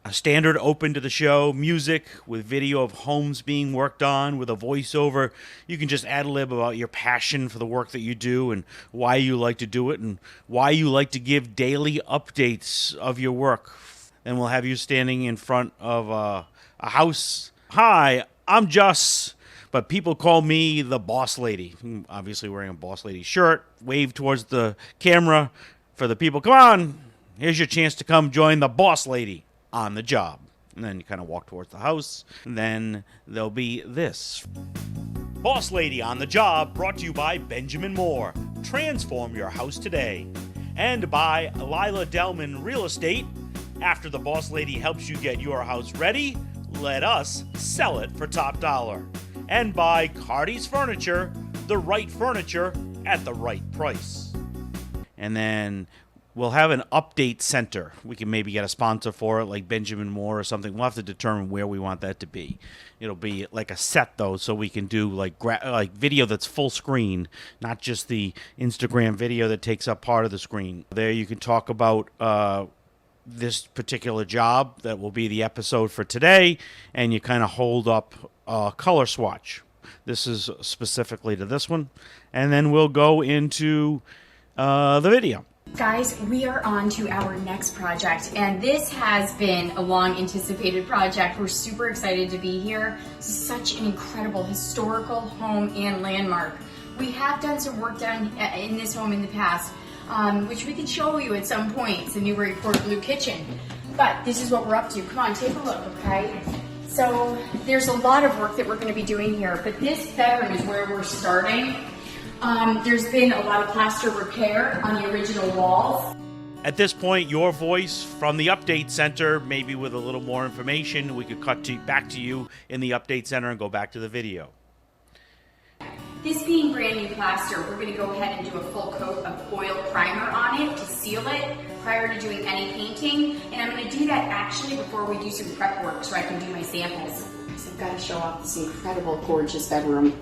a standard open to the show, music with video of homes being worked on with a voiceover. You can just ad-lib about your passion for the work that you do and why you like to do it and why you like to give daily updates of your work. And we'll have you standing in front of a house. Hi, I'm Just, but people call me the Boss Lady. I'm obviously wearing a Boss Lady shirt. Wave towards the camera for the people. Come on, here's your chance to come join the Boss Lady on the job. And then you kind of walk towards the house. And then there'll be this. Boss Lady on the Job, brought to you by Benjamin Moore. Transform your house today. And by Lila Delman Real Estate. After the Boss Lady helps you get your house ready, let us sell it for top dollar. And by Cardi's Furniture, the right furniture at the right price. And then we'll have an update center. We can maybe get a sponsor for it, like Benjamin Moore or something. We'll have to determine where we want that to be. It'll be like a set, though, so we can do like video that's full screen, not just the Instagram video that takes up part of the screen. There you can talk about this particular job that will be the episode for today, and you kind of hold up a color swatch. This is specifically to this one. And then we'll go into the video. Guys, we are on to our next project, and this has been a long anticipated project. We're super excited to be here. This is such an incredible historical home and landmark. We have done some work down in this home in the past, which we can show you at some point. It's the Newbury Port Blue Kitchen. But this is what we're up to. Come on, take a look, okay? So there's a lot of work that we're going to be doing here, but this bedroom is where we're starting. There's been a lot of plaster repair on the original walls. At this point, your voice from the update center, maybe with a little more information, we could cut back to you in the update center and go back to the video. This being brand new plaster, we're going to go ahead and do a full coat of oil primer on it to seal it prior to doing any painting. And I'm going to do that actually before we do some prep work so I can do my samples. So I've got to show off this incredible, gorgeous bedroom.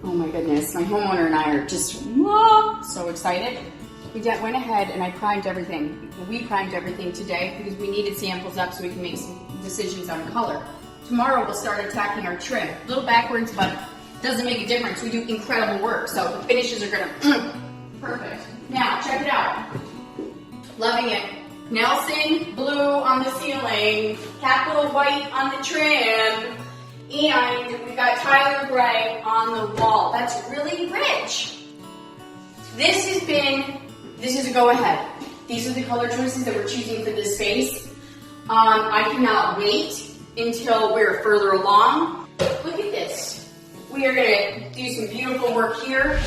Oh my goodness, my homeowner and I are just so excited. We went ahead and I primed everything. We primed everything today because we needed samples up so we can make some decisions on color. Tomorrow we'll start attacking our trim. A little backwards, but doesn't make a difference. We do incredible work, so the finishes are gonna perfect. Now, check it out. Loving it. Nelson blue on the ceiling, capital white on the trim, and we've got Tyler gray on the wall. That's really rich. This is a go-ahead. These are the color choices that we're choosing for this space. I cannot wait until we're further along. Look at this. We are going to do some beautiful work here.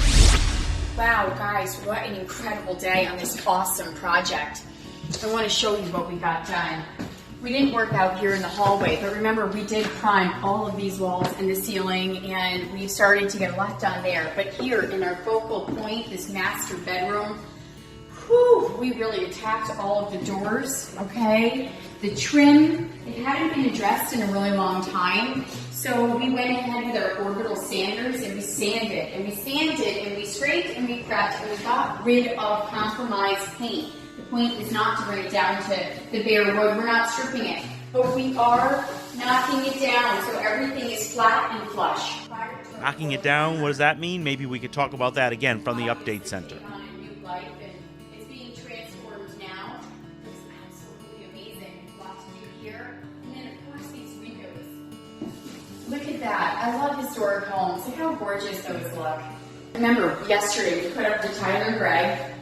Wow, guys, what an incredible day on this awesome project. I want to show you what we got done. We didn't work out here in the hallway, but remember, we did prime all of these walls and the ceiling, and we started to get a lot done there. But here in our focal point, this master bedroom, we really attacked all of the doors, okay? The trim, it hadn't been addressed in a really long time, so we went ahead with our orbital sanders and we sanded, and we scraped and we prepped, and we got rid of compromised paint. The point is not to bring it down to the bare wood. We're not stripping it, but we are knocking it down so everything is flat and flush. Knocking it down, what does that mean? Maybe we could talk about that again from the update center. Look at that. I love historic homes. Look how gorgeous those look. Remember, yesterday we put up the Tyler gray,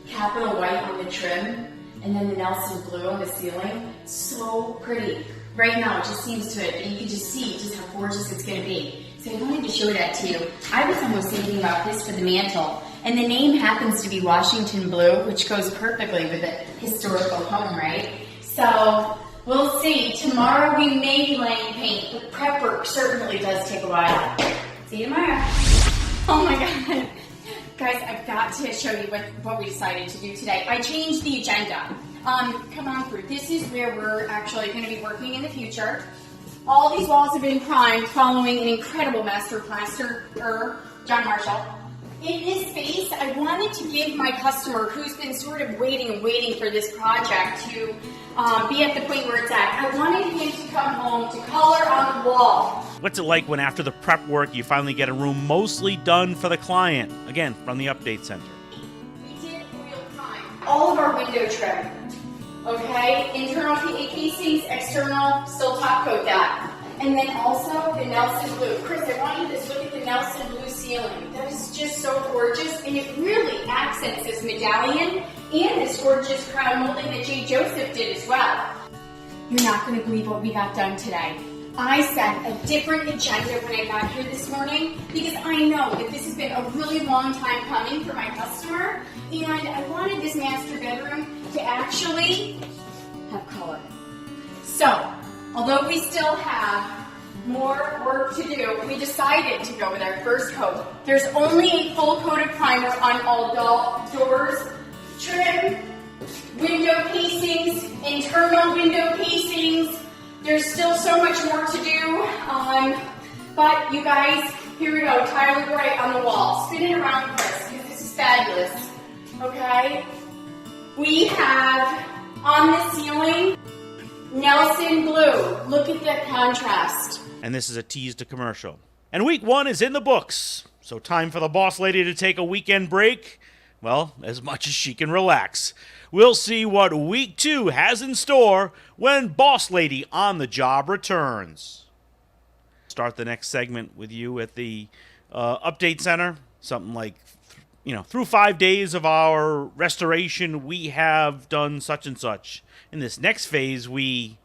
capital white on the trim, and then the Nelson blue on the ceiling. So pretty. Right now it just seems to, you can just see just how gorgeous it's going to be. So I wanted to show that to you. I was almost thinking about this for the mantle. And the name happens to be Washington blue, which goes perfectly with a historical home, right? So we'll see. Tomorrow we may be laying paint, but prep work certainly does take a while. See you tomorrow. Oh my God. Guys, I've got to show you what we decided to do today. I changed the agenda. Come on through. This is where we're actually going to be working in the future. All these walls have been primed following an incredible master plasterer, John Marshall. In this space, I wanted to give my customer, who's been sort of waiting for this project to be at the point where it's at, I wanted to color on the wall. What's it like when after the prep work you finally get a room mostly done for the client? Again, from the Update Center. We did oil prime all of our window trim. Okay, internal casings, external, still top coat that. And then also the Nelson Blue. Chris, I want you to look at the Nelson Blue ceiling. That is just so gorgeous, and it really accents this medallion and this gorgeous crown molding that Jay Joseph did as well. You're not going to believe what we got done today. I set a different agenda when I got here this morning because I know that this has been a really long time coming for my customer, and I wanted this master bedroom to actually have color. So, although we still have more work to do, we decided to go with our first coat. There's only a full coat of primer on all doors, trim, window casings, internal window casings. There's still so much more to do, but you guys, here we go, Tyler Bright on the wall. Spin it around, Chris, because this is fabulous, okay? We have on the ceiling, Nelson Blue. Look at that contrast. And this is a tease to commercial. And week 1 is in the books, so time for the boss lady to take a weekend break. Well, as much as she can relax. We'll see what week 2 has in store when Boss Lady on the Job returns. Start the next segment with you at the Update Center. Something like, through 5 days of our restoration, we have done such and such. In this next phase, we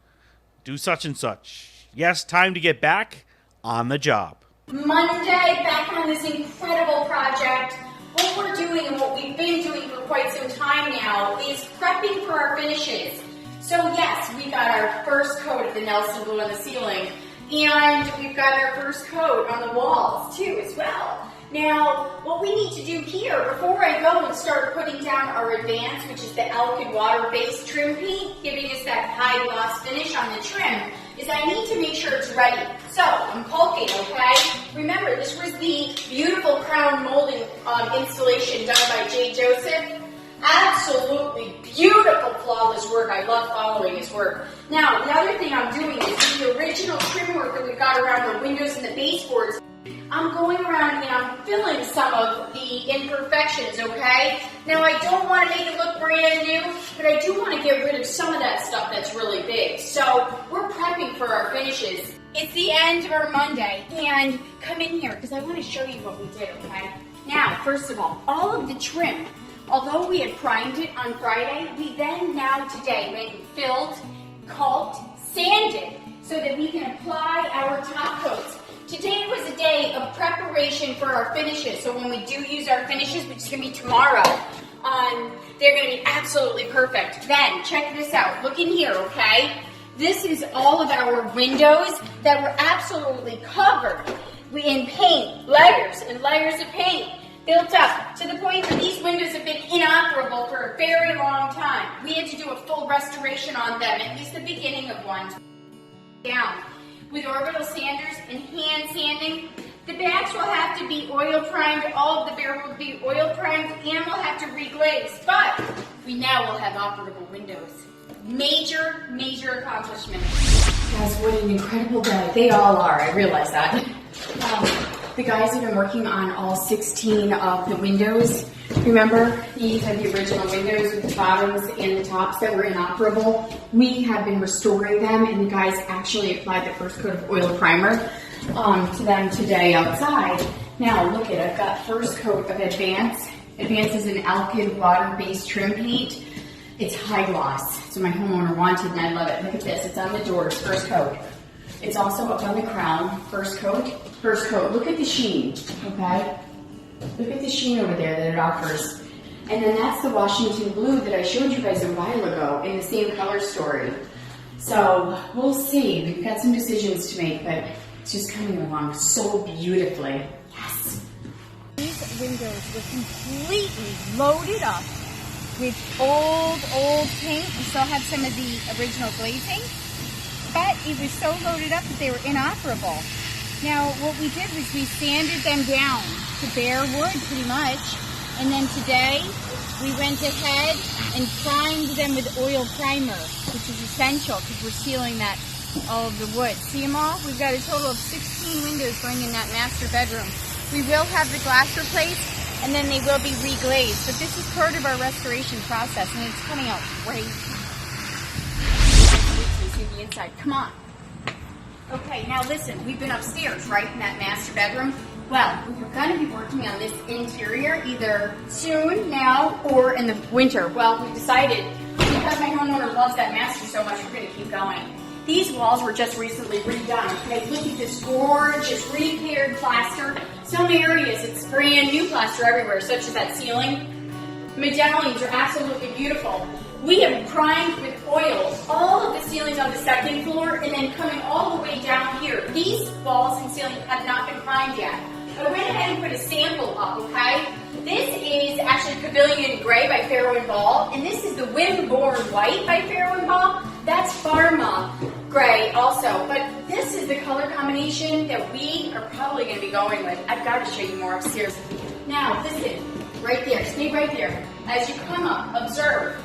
do such and such. Yes, time to get back on the job. Monday, back on this incredible project. What we're doing and what we've been doing for quite some time now is prepping for our finishes. So yes, we got our first coat of the Nelson Blue on the ceiling, and we've got our first coat on the walls too as well. Now, what we need to do here, before I go and start putting down our advance, which is the Alkyd water-based trim paint, giving us that high gloss finish on the trim, is I need to make sure it's ready. So, I'm caulking, okay? Remember, this was the beautiful crown molding installation done by Jay Joseph. Absolutely beautiful, flawless work. I love following his work. Now, the other thing I'm doing is the original trim work that we've got around the windows and the baseboards. I'm going around and I'm filling some of the imperfections, okay? Now, I don't want to make it look brand new, but I do want to get rid of some of that stuff that's really big. So, we're prepping for our finishes. It's the end of our Monday, and come in here, because I want to show you what we did, okay? Now, first of all of the trim, although we had primed it on Friday, we then today went and filled, caulked, sanded, so that we can apply our top coats. Today was a day of preparation for our finishes, so when we do use our finishes, which is going to be tomorrow, they're going to be absolutely perfect. Then, check this out. Look in here, okay? This is all of our windows that were absolutely covered in paint, layers and layers of paint, built up to the point where these windows have been inoperable for a very long time. We had to do a full restoration on them, at least the beginning of one. Down. With orbital sanders and hand sanding. The backs will have to be oil primed, all of the barrel will be oil primed, and we'll have to reglaze. But we now will have operable windows. Major, major accomplishment. Guys, what an incredible day. They all are, I realize that. The guys have been working on all 16 of the windows. Remember, these are the original windows with the bottoms and the tops that were inoperable. We have been restoring them, and the guys actually applied the first coat of oil primer to them today outside. Now, look at it. I've got first coat of Advance. Advance is an Alkyd water-based trim paint. It's high gloss, so my homeowner wanted, and I love it. Look at this. It's on the doors, first coat. It's also up on the crown, first coat. First coat. Look at the sheen, okay? Look at the sheen over there that it offers. And then that's the Washington blue that I showed you guys a while ago in the same color story. So we'll see. We've got some decisions to make, but it's just coming along so beautifully. Yes. These windows were completely loaded up with old paint. We still have some of the original glazing, but it was so loaded up that they were inoperable. Now, what we did was we sanded them down to bare wood, pretty much, and then today we went ahead and primed them with oil primer, which is essential because we're sealing that all of the wood. See them all? We've got a total of 16 windows going in that master bedroom. We will have the glass replaced, and then they will be reglazed. But this is part of our restoration process, and it's coming out great. See the inside. Come on. Okay, now listen. We've been upstairs, right, in that master bedroom. Well, we're going to be working on this interior either soon, now, or in the winter. Well, we decided, because my homeowner loves that master so much, we're going to keep going. These walls were just recently redone. Okay, look at this gorgeous repaired plaster. Some areas, it's brand new plaster everywhere, such as that ceiling. Medallions are absolutely beautiful. We have primed with oil all of the ceilings on the second floor, and then coming all the way down here. These walls and ceilings have not been primed yet. I went ahead and put a sample up, okay? This is actually Pavilion Gray by Farrow & Ball, and this is the Windborne White by Farrow & Ball. That's Pharma Gray also, but this is the color combination that we are probably going to be going with. I've got to show you more upstairs. Now, listen, right there, stay right there. As you come up, observe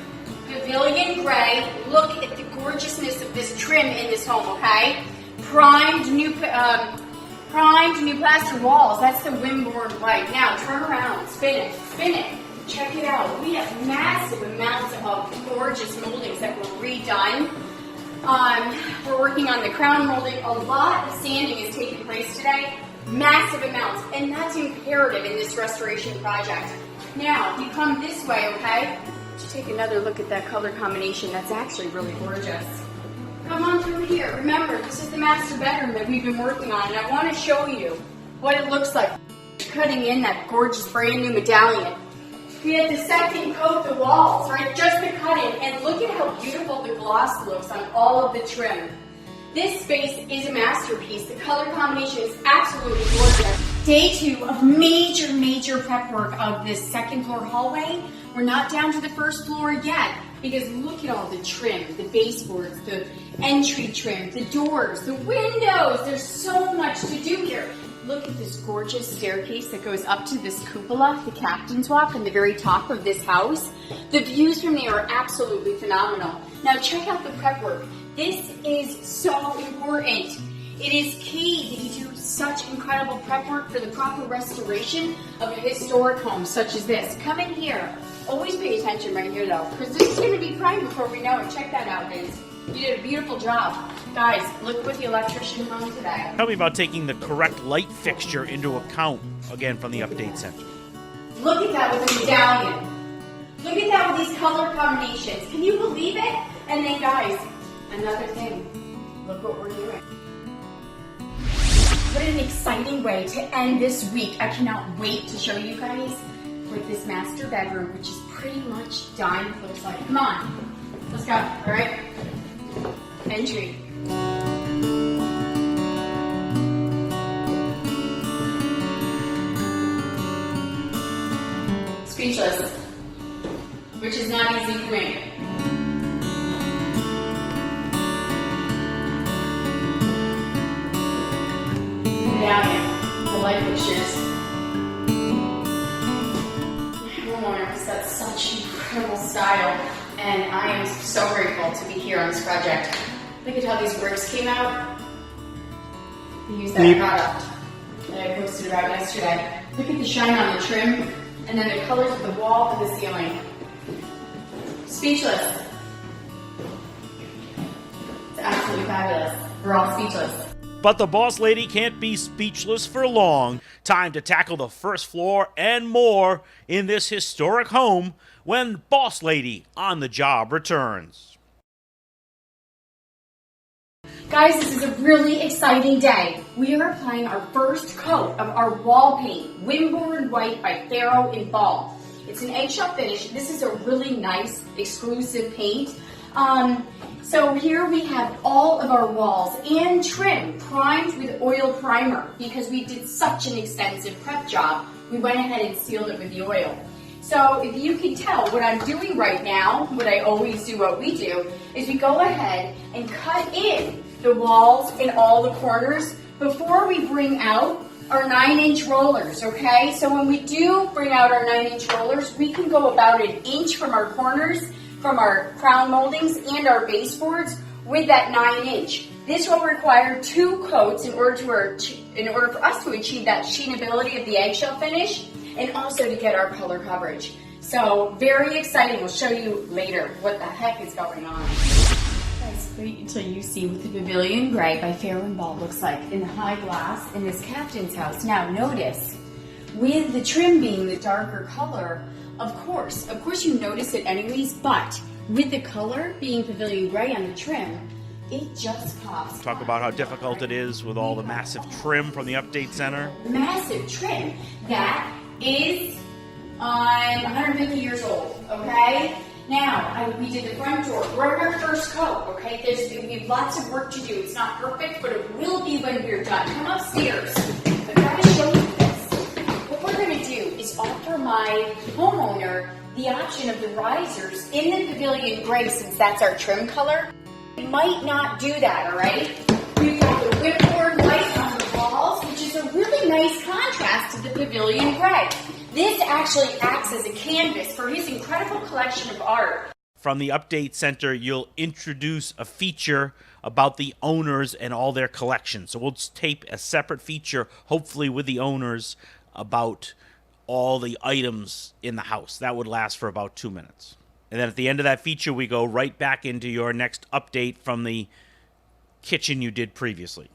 Pavilion Gray. Look at the gorgeousness of this trim in this home, okay? Primed new plaster walls. That's the Windborne White. Now, turn around, spin it, spin it. Check it out. We have massive amounts of gorgeous moldings that were redone. We're working on the crown molding. A lot of sanding is taking place today. Massive amounts. And that's imperative in this restoration project. Now, you come this way, okay? Let's take another look at that color combination. That's actually really gorgeous. Come on through here. Remember, this is the master bedroom that we've been working on, and I want to show you what it looks like. Cutting in that gorgeous brand new medallion. We had to second coat the walls, right? Just the cut-in, and look at how beautiful the gloss looks on all of the trim. This space is a masterpiece. The color combination is absolutely gorgeous. Day 2 of major prep work of this second floor hallway. We're not down to the first floor yet, because look at all the trim, the baseboards, the entry trim, the doors, the windows. There's so much to do here. Look at this gorgeous staircase that goes up to this cupola, the captain's walk, on the very top of this house. The views from there are absolutely phenomenal. Now check out the prep work. This is so important. It is key that you do such incredible prep work for the proper restoration of a historic home such as this. Come in here. Always pay attention right here though, because this is going to be primed before we know it. Check that out, Vince. You did a beautiful job. Guys, look what the electrician hung today. Tell me about taking the correct light fixture into account, again, from the update center. Look at that with the medallion. Look at that with these color combinations. Can you believe it? And then guys, another thing. Look what we're doing. What an exciting way to end this week. I cannot wait to show you guys what this master bedroom, which is pretty much done, looks like. Come on, let's go, all right? Entry. Speechless, which is not easy for me. Medallion, the light fixtures. Homeowner has got such incredible style, and I am so grateful to be here on this project. Look at how these bricks came out. We used that product that I posted about yesterday. Look at the shine on the trim, and then the colors of the wall and the ceiling. Speechless. It's absolutely fabulous. We're all speechless. But the boss lady can't be speechless for long. Time to tackle the first floor and more in this historic home when Boss Lady on the Job returns. Guys, this is a really exciting day. We are applying our first coat of our wall paint, Windborne White by Farrow & Ball. It's an eggshell finish. This is a really nice exclusive paint. So here we have all of our walls and trim primed with oil primer because we did such an extensive prep job. We went ahead and sealed it with the oil. So if you can tell, what I'm doing right now, what I always do, what we do, is we go ahead and cut in the walls in all the corners before we bring out our 9-inch rollers, okay? So when we do bring out our 9-inch rollers, we can go about an inch from our corners, from our crown moldings and our baseboards with that 9-inch. This will require 2 coats in order for us to achieve that sheenability of the eggshell finish and also to get our color coverage. So very exciting. We'll show you later what the heck is going on. Guys, wait until you see what the Pavilion Gray by Fair & Ball looks like in the high glass in this captain's house. Now notice, with the trim being the darker color, of course you notice it anyways, but with the color being Pavilion Gray on the trim, it just pops. Talk about how difficult it is with all the massive trim from the update center. Massive trim that is on 150 years old, okay? Now, we did the front door. We're on our first coat, okay? We have lots of work to do. It's not perfect, but it will be when we're done. Come upstairs. I've got to show you this. What we're going to do is offer my homeowner the option of the risers in the Pavilion Gray, since that's our trim color. We might not do that, all right? We've got the whipcord light on the walls, which is a really nice contrast to the Pavilion Gray. This actually acts as a canvas for his incredible collection of art. From the update center, you'll introduce a feature about the owners and all their collections. So we'll tape a separate feature, hopefully with the owners, about all the items in the house. That would last for about 2 minutes. And then at the end of that feature, we go right back into your next update from the kitchen you did previously.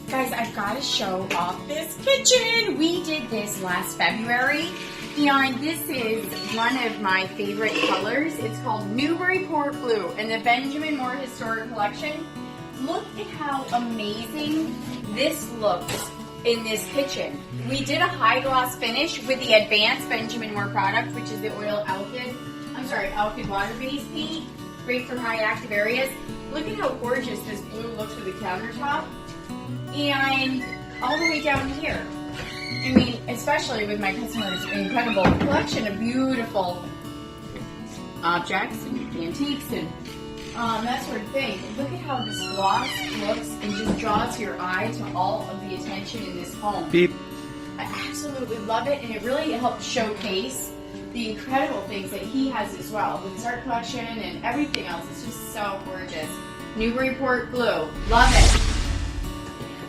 Guys, I've got to show off this kitchen. We did this last February, and this is one of my favorite colors. It's called Newburyport Blue in the Benjamin Moore Historic Collection. Look at how amazing this looks in this kitchen. We did a high gloss finish with the advanced Benjamin Moore product, which is the alkyd water-based paint, great for high active areas. Look at how gorgeous this blue looks with the countertop. And all the way down here. I mean, especially with my customer's incredible collection of beautiful objects and antiques and that sort of thing. Look at how this gloss looks and just draws your eye to all of the attention in this home. Beep. I absolutely love it, and it really helps showcase the incredible things that he has as well with his art collection and everything else. It's just so gorgeous. Newburyport Blue, love it.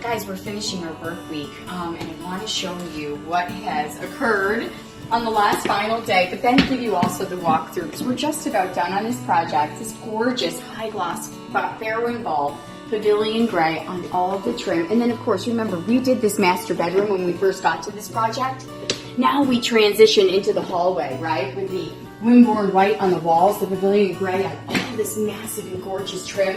Guys, we're finishing our work week, and I want to show you what has occurred on the last final day, but then give you also the walkthrough, because we're just about done on this project. This gorgeous high gloss Fair & Ball Pavilion Gray on all of the trim. And then, of course, remember, we did this master bedroom when we first got to this project. Now we transition into the hallway, right, with the windboard white on the walls, the Pavilion Gray on all this massive and gorgeous trim,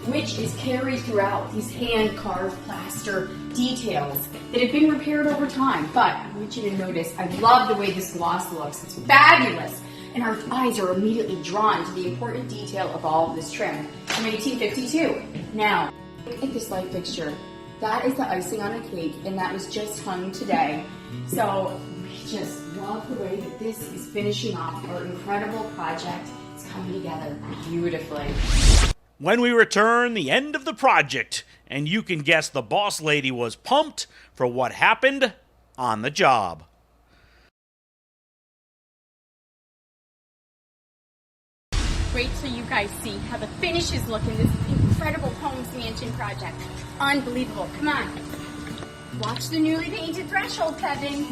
which is carried throughout these hand-carved plaster details that have been repaired over time. But I want you to notice, I love the way this gloss looks. It's fabulous. And our eyes are immediately drawn to the important detail of all of this trim from 1852. Now, look at this light fixture. That is the icing on a cake, and that was just hung today. So we just love the way that this is finishing off our incredible project. It's coming together beautifully. When we return, the end of the project, and you can guess the boss lady was pumped for what happened on the job. Wait till you guys see how the finishes look in this incredible Homes Mansion project. Unbelievable. Come on. Watch the newly painted threshold, Kevin.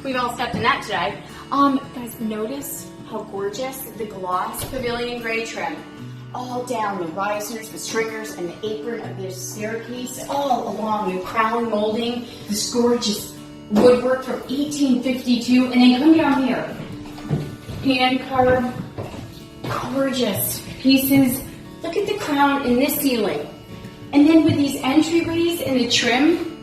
We've all stepped in that today. Guys, notice how gorgeous the gloss Pavilion Gray trim. All down the risers, the stringers, and the apron of this staircase, all along the crown molding, this gorgeous woodwork from 1852, and then come down here. Hand carved, gorgeous pieces. Look at the crown in this ceiling. And then with these entryways and the trim,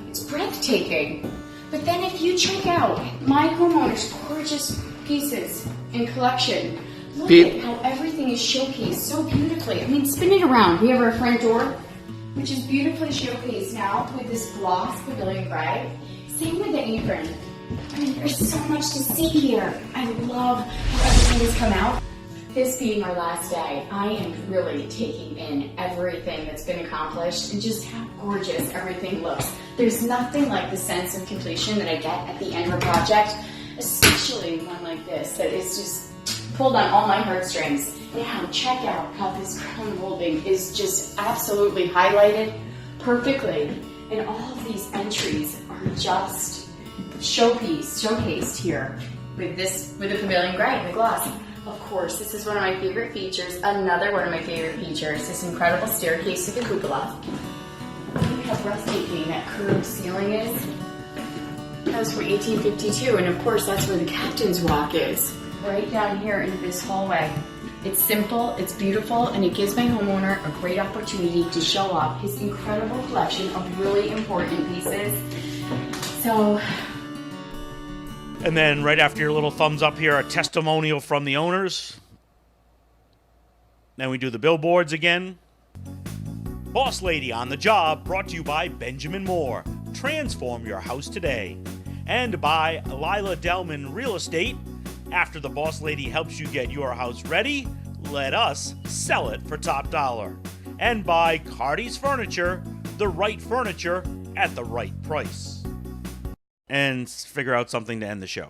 it's breathtaking. But then if you check out my homeowner's gorgeous pieces and collection, look at how everything is showcased so beautifully. I mean, spin it around. We have our front door, which is beautifully showcased now with this gloss Pavilion Gray. Same with the apron. I mean, there's so much to see here. I love how everything has come out. This being our last day, I am really taking in everything that's been accomplished and just how gorgeous everything looks. There's nothing like the sense of completion that I get at the end of a project, especially one like this that is just pulled on all my heartstrings. Now check out how this crown molding is just absolutely highlighted perfectly. And all of these entries are just showcased here with the Pavilion Gray, the gloss. Of course, this is one of my favorite features. Another one of my favorite features, this incredible staircase to the cupola. Look how breathtaking that curved ceiling is. That was from 1852, and of course that's where the captain's walk is. Right down here into this hallway. It's simple, it's beautiful, and it gives my homeowner a great opportunity to show off his incredible collection of really important pieces. So, and then right after your little thumbs up here, a testimonial from the owners. Then we do the billboards again. Boss Lady on the Job, brought to you by Benjamin Moore. Transform your house today. And by Lila Delman Real Estate. After the Boss Lady helps you get your house ready, let us sell it for top dollar. And by Cardi's Furniture, the right furniture at the right price. And figure out something to end the show.